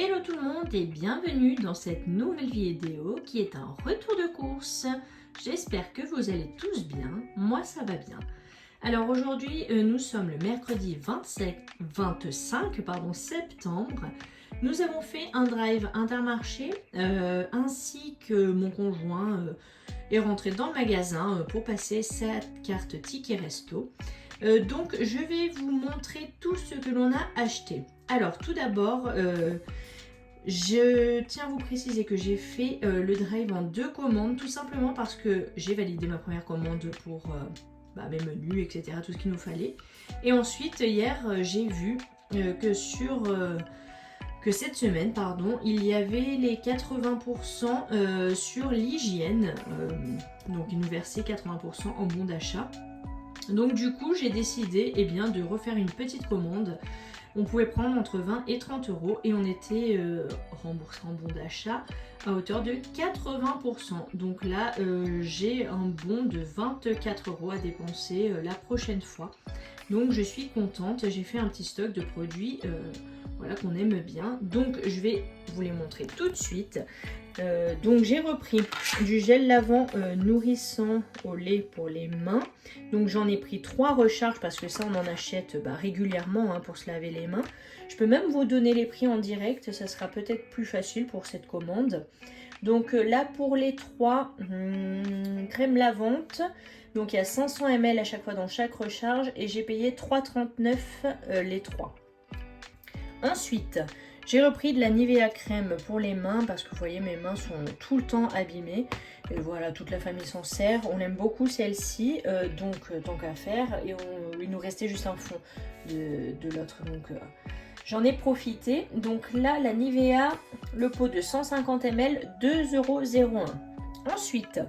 Hello tout le monde et bienvenue dans cette nouvelle vidéo qui est un retour de course. J'espère que vous allez tous bien, moi ça va bien. Alors aujourd'hui nous sommes le mercredi 25 septembre. Nous avons fait un drive Intermarché ainsi que mon conjoint est rentré dans le magasin pour passer sa carte ticket resto. Donc je vais vous montrer tout ce que l'on a acheté. Alors tout d'abord, je tiens à vous préciser que j'ai fait le drive en 2 commandes, tout simplement parce que j'ai validé ma première commande pour mes menus, etc., tout ce qu'il nous fallait. Et ensuite, hier, j'ai vu que cette semaine, il y avait les 80% sur l'hygiène. Donc ils nous versaient 80% en bon d'achat. Donc du coup, j'ai décidé de refaire une petite commande. On pouvait prendre entre 20 et 30 euros et on était remboursé en bon d'achat à hauteur de 80%. Donc là, j'ai un bon de 24 euros à dépenser la prochaine fois. Donc je suis contente, j'ai fait un petit stock de produits qu'on aime bien. Donc je vais vous les montrer tout de suite. Donc j'ai repris du gel lavant nourrissant au lait pour les mains. Donc j'en ai pris 3 recharges parce que ça on en achète régulièrement pour se laver les mains. Je peux même vous donner les prix en direct, ça sera peut-être plus facile pour cette commande. Donc là pour les 3 crèmes lavantes, donc il y a 500 ml à chaque fois dans chaque recharge et j'ai payé 3,39 les 3. Ensuite, j'ai repris de la Nivea crème pour les mains parce que vous voyez mes mains sont tout le temps abîmées. Et voilà, toute la famille s'en sert. On aime beaucoup celle-ci, donc tant qu'à faire. Et il nous restait juste un fond de l'autre. Donc j'en ai profité. Donc là, la Nivea, le pot de 150 ml, 2,01 €. Ensuite,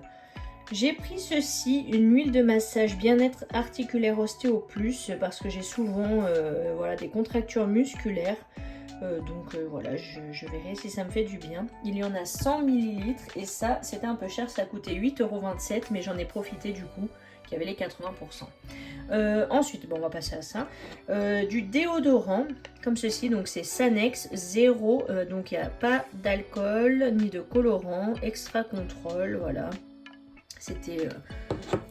j'ai pris ceci, une huile de massage bien-être articulaire Ostéo Plus parce que j'ai souvent des contractures musculaires. Voilà, je verrai si ça me fait du bien. Il y en a 100 ml et ça, c'était un peu cher, ça coûtait 8,27 €, mais j'en ai profité du coup, qu'il y avait les 80%. Ensuite, on va passer à ça. Du déodorant, comme ceci, donc c'est Sanex 0, donc il n'y a pas d'alcool ni de colorant, extra contrôle, voilà. C'était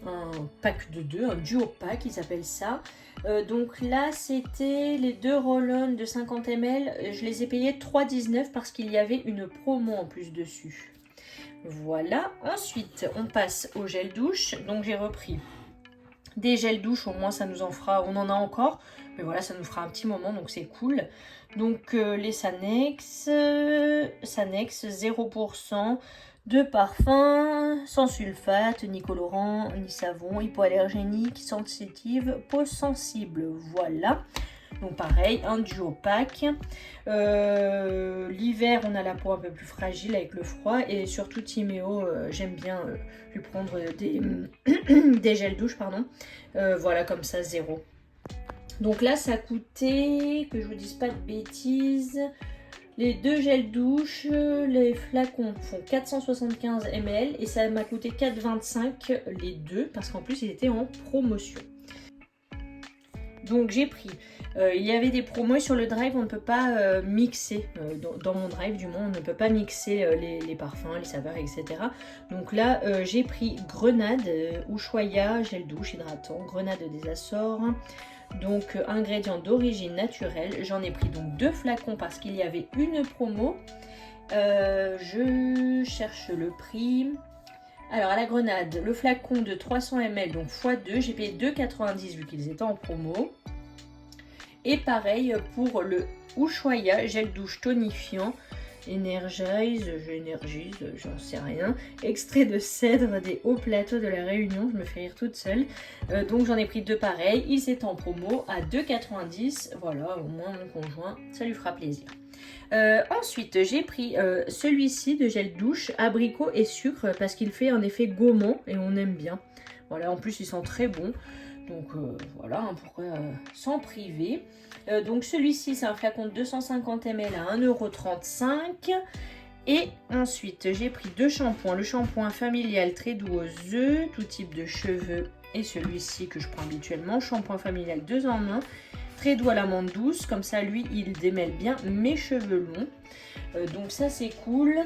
un pack de 2, un duo pack, ils appellent ça. Donc là, c'était les 2 roll-on de 50 ml. Je les ai payés 3,19 € parce qu'il y avait une promo en plus dessus. Voilà. Ensuite, on passe au gel douche. Donc j'ai repris des gels douche. Au moins, ça nous en fera. On en a encore. Mais voilà, ça nous fera un petit moment. Donc c'est cool. Donc les Sanex 0%. De parfum, sans sulfate, ni colorant, ni savon, hypoallergénique, sensitive, peau sensible. Voilà. Donc pareil, un duo pack. L'hiver, on a la peau un peu plus fragile avec le froid. Et surtout Timéo, j'aime bien lui prendre des gels douche, voilà, comme ça, 0. Donc là, ça coûtait, que je vous dise pas de bêtises... Les 2 gels douche, les flacons font 475 ml et ça m'a coûté 4,25 € les 2 parce qu'en plus ils étaient en promotion. Donc j'ai pris, il y avait des promos sur le drive, on ne peut pas mixer, dans mon drive du moins on ne peut pas mixer les parfums, les saveurs, etc. Donc là j'ai pris Grenade, Ushuaïa, gel douche hydratant, Grenade des Açores. Donc ingrédients d'origine naturelle, j'en ai pris donc 2 flacons parce qu'il y avait une promo. Je cherche le prix. Alors à la Grenade, le flacon de 300 ml donc x2, j'ai payé 2,90 € vu qu'ils étaient en promo. Et pareil pour le Ushuaïa gel douche tonifiant. J'énergise, j'en sais rien. Extrait de cèdre des hauts plateaux de la Réunion, je me fais rire toute seule. Donc j'en ai pris 2 pareils, ils étaient en promo à 2,90 €. Voilà, au moins mon conjoint, ça lui fera plaisir. Ensuite, j'ai pris celui-ci de gel douche, abricot et sucre, parce qu'il fait un effet gommant et on aime bien. Voilà, en plus il sent très bon. Donc voilà, pourquoi s'en priver. Donc celui-ci, c'est un flacon de 250 ml à 1,35 €. Et ensuite, j'ai pris 2 shampoings. Le shampoing familial très doux aux œufs, tout type de cheveux. Et celui-ci que je prends habituellement, shampoing familial 2 en 1. spray doux à l'amande douce, comme ça lui il démêle bien mes cheveux longs. Donc ça c'est cool.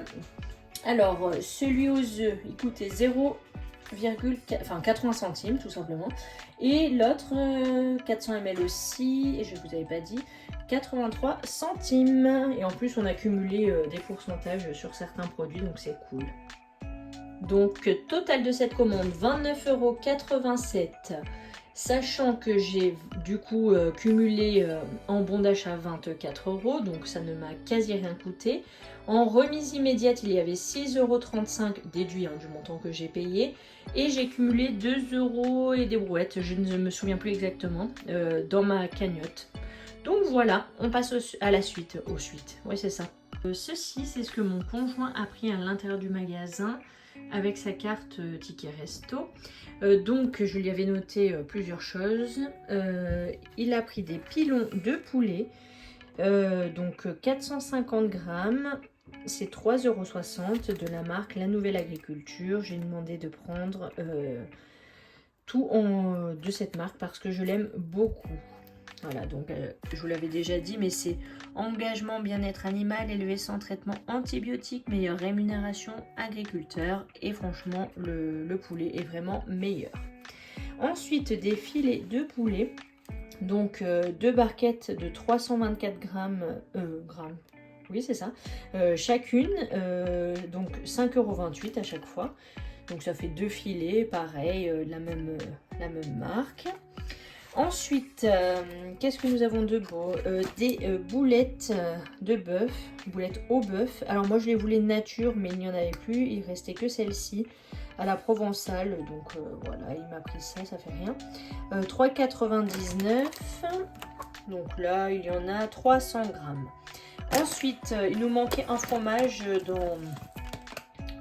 Alors celui aux œufs il coûtait 80 centimes tout simplement. Et l'autre 400 ml aussi, et je vous avais pas dit, 83 centimes. Et en plus on a cumulé des pourcentages sur certains produits, donc c'est cool. Donc total de cette commande 29,87 €, sachant que j'ai du coup cumulé en bon d'achat 24 €, donc ça ne m'a quasi rien coûté. En remise immédiate il y avait 6,35 € déduit du montant que j'ai payé, et j'ai cumulé 2 € et des brouettes, je ne me souviens plus exactement, dans ma cagnotte. Donc voilà, on passe à la suite, oui c'est ça. Ceci c'est ce que mon conjoint a pris à l'intérieur du magasin avec sa carte ticket resto. Donc je lui avais noté plusieurs choses. Il a pris des pilons de poulet, donc 450 grammes, c'est 3,60 € de la marque La Nouvelle Agriculture. J'ai demandé de prendre tout de cette marque parce que je l'aime beaucoup. Voilà, donc je vous l'avais déjà dit, mais c'est engagement bien-être animal élevé sans traitement antibiotique, meilleure rémunération agriculteur, et franchement le poulet est vraiment meilleur. Ensuite des filets de poulet, donc 2 barquettes de 324 grammes, oui c'est ça, chacune, donc 5,28 € à chaque fois, donc ça fait 2 filets, pareil, la même marque. Ensuite, qu'est-ce que nous avons de beau? Des boulettes de bœuf, boulettes au bœuf. Alors moi je les voulais nature, mais il n'y en avait plus, il restait que celle-ci à la provençale, donc voilà, il m'a pris ça, ça fait rien. 3,99 €, donc là il y en a 300 grammes. Ensuite, il nous manquait un fromage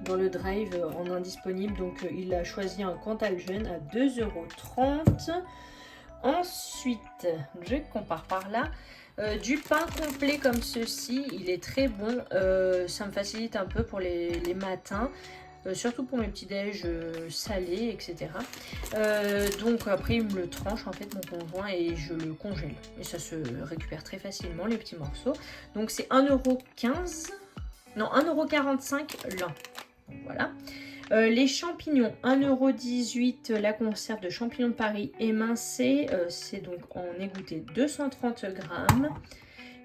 dans le drive en indisponible, donc il a choisi un Cantal Jeune à 2,30 €. Ensuite, je compare par là, du pain complet comme ceci, il est très bon, ça me facilite un peu pour les matins, surtout pour mes petits déj salés, etc. Donc après il me le tranche en fait mon conjoint et je le congèle, et ça se récupère très facilement les petits morceaux. Donc c'est 1,15 €, non 1,45 € l'un, donc voilà. Les champignons, 1,18 € la conserve de champignons de Paris émincés, c'est donc en égoutté 230 grammes.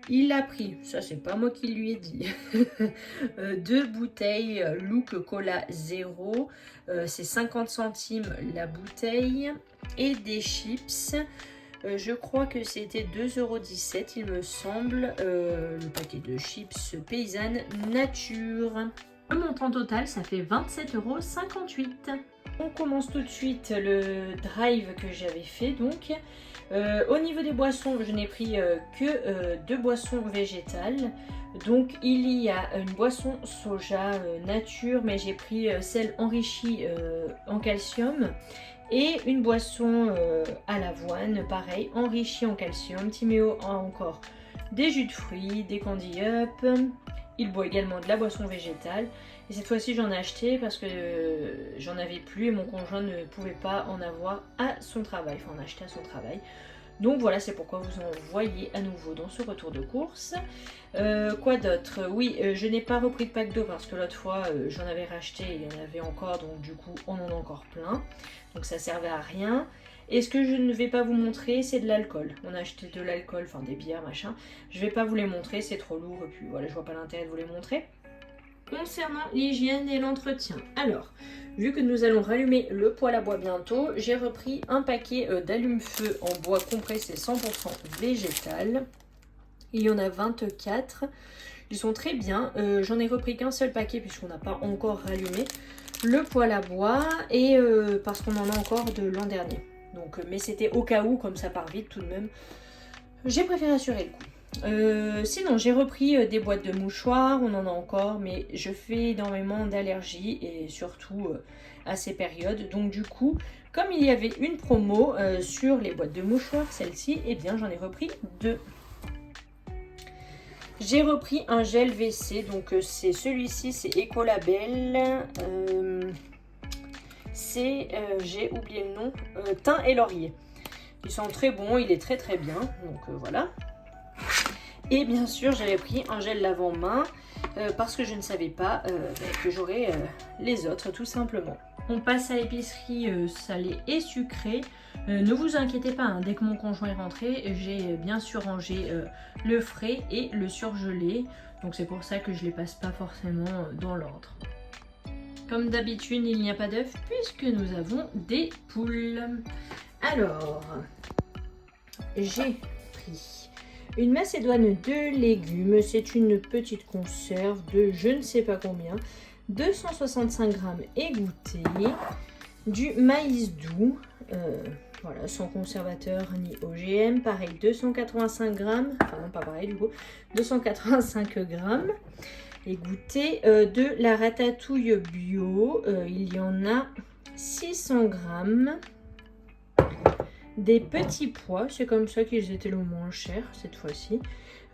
Il a pris, ça c'est pas moi qui lui ai dit, 2 bouteilles Look Cola 0, c'est 50 centimes la bouteille, et des chips, je crois que c'était 2,17 € il me semble, le paquet de chips paysanne nature. Le montant total, ça fait 27,58 €. On commence tout de suite le drive que j'avais fait. Donc, au niveau des boissons, je n'ai pris que 2 boissons végétales. Donc, il y a une boisson soja nature, mais j'ai pris celle enrichie en calcium. Et une boisson à l'avoine, pareil, enrichie en calcium. Timéo a encore des jus de fruits, des candy up. Il boit également de la boisson végétale. Et cette fois-ci, j'en ai acheté parce que j'en avais plus et mon conjoint ne pouvait pas en avoir à son travail. Enfin, en acheter à son travail. Donc voilà, c'est pourquoi vous en voyez à nouveau dans ce retour de course. Quoi d'autre? Oui, je n'ai pas repris de pack d'eau parce que l'autre fois, j'en avais racheté et il y en avait encore. Donc du coup, on en a encore plein. Donc ça servait à rien. Et ce que je ne vais pas vous montrer, c'est de l'alcool. On a acheté de l'alcool, enfin des bières, machin. Je vais pas vous les montrer, c'est trop lourd. Et puis voilà, je vois pas l'intérêt de vous les montrer. Concernant l'hygiène et l'entretien, alors, vu que nous allons rallumer le poêle à bois bientôt, j'ai repris un paquet d'allume-feu en bois compressé 100% végétal. Il y en a 24. Ils sont très bien. J'en ai repris qu'un seul paquet puisqu'on n'a pas encore rallumé le poêle à bois et parce qu'on en a encore de l'an dernier. Donc, mais c'était au cas où, comme ça part vite tout de même. J'ai préféré assurer le coup. Sinon, j'ai repris des boîtes de mouchoirs, on en a encore, mais je fais énormément d'allergies et surtout à ces périodes. Donc du coup, comme il y avait une promo sur les boîtes de mouchoirs, celle-ci, eh bien j'en ai repris 2. J'ai repris un gel WC, donc c'est celui-ci, c'est Ecolabel. J'ai oublié le nom, thym et laurier. Il sent très bon, il est très très bien, donc voilà. Et bien sûr, j'avais pris un gel lavant-main parce que je ne savais pas que j'aurais les autres, tout simplement. On passe à l'épicerie salée et sucrée. Ne vous inquiétez pas, hein, dès que mon conjoint est rentré, j'ai bien sûr rangé le frais et le surgelé. Donc c'est pour ça que je ne les passe pas forcément dans l'ordre. Comme d'habitude, il n'y a pas d'œufs puisque nous avons des poules. Alors, j'ai pris une macédoine de légumes. C'est une petite conserve de je ne sais pas combien. 265 grammes égouttés. Du maïs doux. Voilà, sans conservateur ni OGM. Pareil, 285 grammes. Enfin, non, pas pareil du coup. 285 grammes égouttés. De la ratatouille bio. Il y en a 600 grammes. Des petits pois, c'est comme ça qu'ils étaient le moins chers cette fois-ci.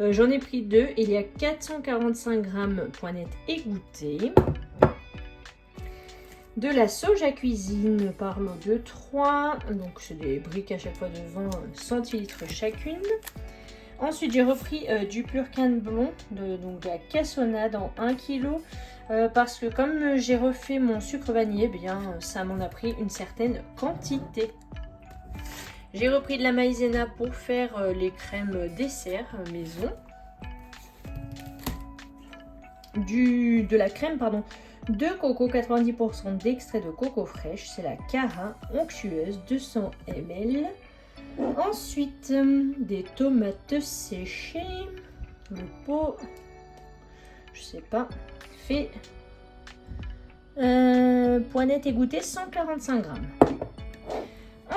J'en ai pris 2. Il y a 445 grammes poinettes égoutées. De la soja cuisine par lot de 3. Donc c'est des briques à chaque fois de 20 centilitres chacune. Ensuite j'ai repris du purcan blond, donc de la cassonade en 1 kg. Parce que comme j'ai refait mon sucre vanillé, eh bien ça m'en a pris une certaine quantité. J'ai repris de la maïzena pour faire les crèmes dessert maison. De la crème de coco, 90% d'extrait de coco fraîche. C'est la Cara onctueuse, 200 ml. Ensuite, des tomates séchées. Le pot, je sais pas, fait poinettes égouttées, 145 grammes.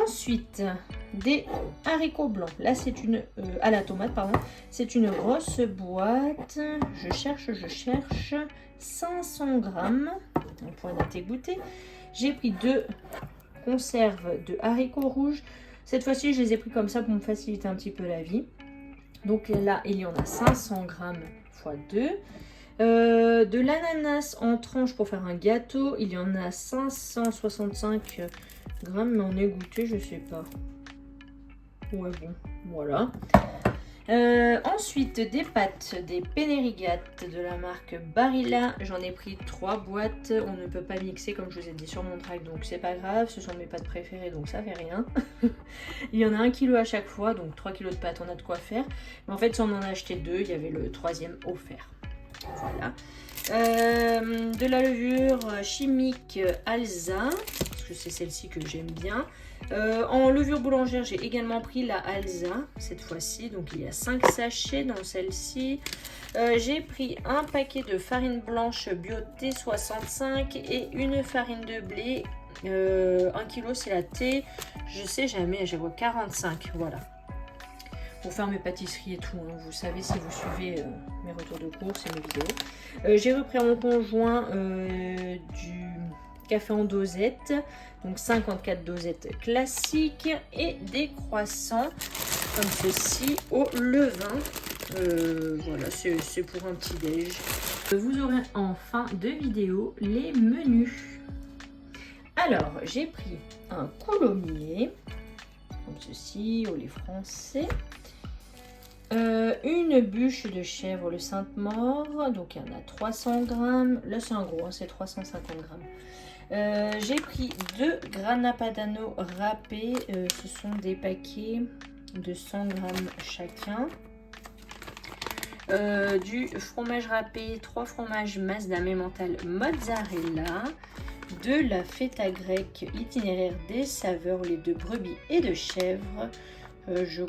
Ensuite, des haricots blancs. Là, c'est une à la tomate, pardon. C'est une grosse boîte. Je cherche. 500 grammes. Un poignette égouttée. J'ai pris 2 conserves de haricots rouges. Cette fois-ci, je les ai pris comme ça pour me faciliter un petit peu la vie. Donc là, il y en a 500 grammes x 2. De l'ananas en tranches pour faire un gâteau. Il y en a 565 grammes, mais en égoutté, je sais pas. Ouais, bon, voilà. Ensuite, des pâtes, des penne rigate de la marque Barilla. J'en ai pris 3 boîtes. On ne peut pas mixer, comme je vous ai dit sur mon track, donc c'est pas grave. Ce sont mes pâtes préférées, donc ça fait rien. Il y en a 1 kg à chaque fois, donc 3 kg de pâtes, on a de quoi faire. Mais en fait, si on en a acheté 2, il y avait le 3e offert. Voilà. De la levure chimique Alza, parce que c'est celle-ci que j'aime bien. En levure boulangère, j'ai également pris la Alza cette fois-ci, donc il y a 5 sachets dans celle-ci. J'ai pris un paquet de farine blanche bio T65 et une farine de blé. 1 kg, c'est la T, je sais jamais, j'ai 45, voilà. Pour faire mes pâtisseries et tout, hein. Vous savez si vous suivez mes retours de course et mes vidéos. J'ai repris à mon conjoint du café en dosette, donc 54 dosettes classiques et des croissants comme ceci au levain. Voilà, c'est pour un petit déj. Vous aurez en fin de vidéo les menus. Alors, j'ai pris un coulommiers, comme ceci, au lait français. Une bûche de chèvre, le Sainte-Maure, donc il y en a 300 grammes. Là, c'est un gros, hein, c'est 350 grammes. J'ai pris 2 grana padano râpés. Ce sont des paquets de 100 grammes chacun. Du fromage râpé, 3 fromages Mazda Emmental mozzarella. De la feta grecque itinéraire des saveurs, les de brebis et de chèvre. Je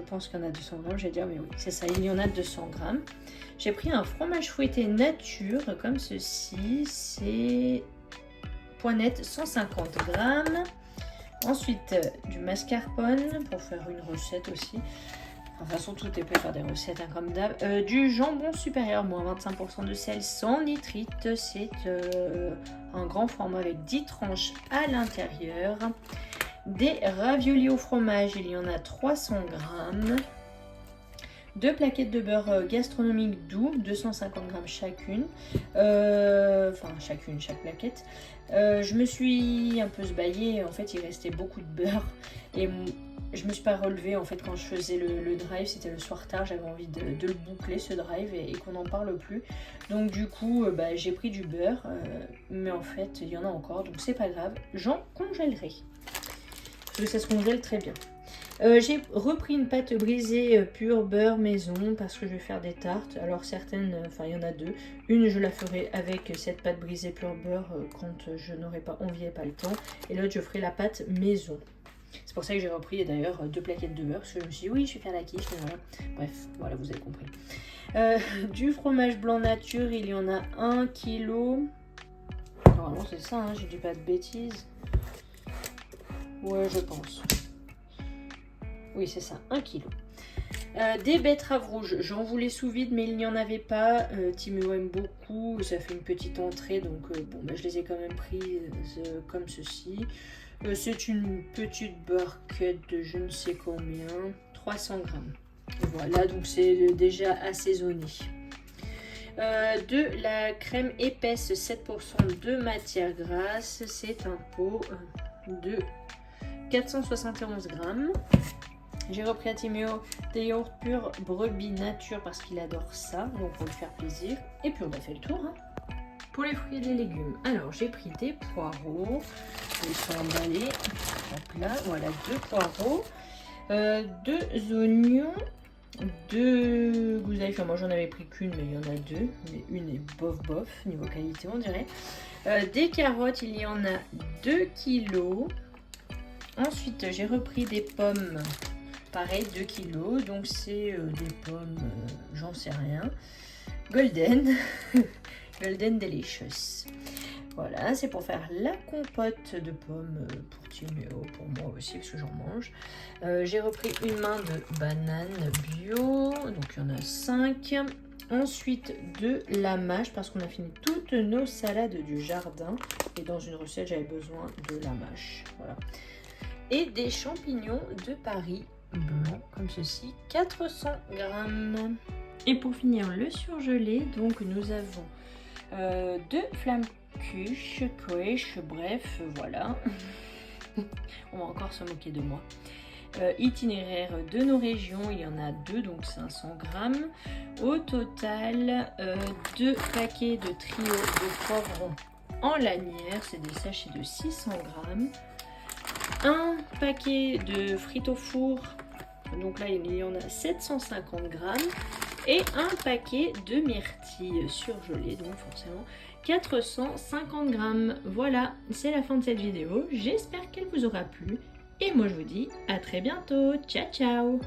pense qu'il y en a 200 grammes, je vais dire, mais oui, c'est ça, il y en a 200 grammes. J'ai pris un fromage fouetté nature, comme ceci, c'est poignette 150 grammes. Ensuite, du mascarpone, pour faire une recette aussi. Enfin, de toute façon, tout est prêt à faire des recettes, hein, comme d'hab. Du jambon supérieur, moins 25% de sel, sans nitrite. C'est un grand format avec 10 tranches à l'intérieur. Des raviolis au fromage, il y en a 300 grammes. 2 plaquettes de beurre gastronomique doux, 250 grammes chacune. Chaque plaquette. Je me suis un peu sbaillée, en fait il restait beaucoup de beurre et je me suis pas relevée en fait quand je faisais le drive, c'était le soir tard, j'avais envie de le boucler ce drive et qu'on n'en parle plus. Donc du coup j'ai pris du beurre, mais en fait il y en a encore, donc c'est pas grave, j'en congèlerai. Parce que ça se congèle très bien. J'ai repris une pâte brisée pure beurre maison parce que je vais faire des tartes. Alors certaines, il y en a deux. Une je la ferai avec cette pâte brisée pure beurre quand je n'aurai pas envie et pas le temps. Et l'autre je ferai la pâte maison. C'est pour ça que j'ai repris d'ailleurs 2 plaquettes de beurre. Parce que je me suis dit oui je vais faire la quiche. Voilà. Bref, voilà vous avez compris. Du fromage blanc nature, il y en a 1 kg. Normalement c'est ça, hein, je dis pas de bêtises. Ouais je pense. Oui, c'est ça, 1 kg. Des betteraves rouges, j'en voulais sous vide, mais il n'y en avait pas. Timéo aime beaucoup, ça fait une petite entrée, donc je les ai quand même pris comme ceci. C'est une petite barquette de je ne sais combien, 300 grammes. Voilà, donc c'est déjà assaisonné. De la crème épaisse, 7% de matière grasse, c'est un pot de 471 grammes. J'ai repris à Timéo des yaourts purs brebis nature parce qu'il adore ça, donc pour lui faire plaisir. Et puis on a fait le tour. Hein. Pour les fruits et les légumes, alors j'ai pris des poireaux, ils sont emballés. Hop là, voilà 2 poireaux, 2 oignons, 2 goussailles. Enfin moi j'en avais pris qu'une, mais il y en a 2, mais une est bof bof niveau qualité on dirait. Des carottes, il y en a 2 kilos. Ensuite j'ai repris des pommes. Pareil, 2 kilos, donc c'est des pommes, j'en sais rien. Golden, Golden Delicious. Voilà, c'est pour faire la compote de pommes pour Timéo, pour moi aussi, parce que j'en mange. J'ai repris une main de bananes bio, donc il y en a 5. Ensuite, de la mâche, parce qu'on a fini toutes nos salades du jardin. Et dans une recette, j'avais besoin de la mâche. Voilà. Et des champignons de Paris. Blanc comme ceci, 400 grammes. Et pour finir le surgelé, donc nous avons 2 flammes cuches, bref, voilà. On va encore se moquer de moi. Itinéraire de nos régions, il y en a 2, donc 500 grammes. Au total, 2 paquets de trio de poivrons en lanière, c'est des sachets de 600 grammes. Un paquet de frites au four, donc là il y en a 750 grammes. Et un paquet de myrtilles surgelées, donc forcément 450 grammes. Voilà, c'est la fin de cette vidéo. J'espère qu'elle vous aura plu. Et moi je vous dis à très bientôt. Ciao ciao.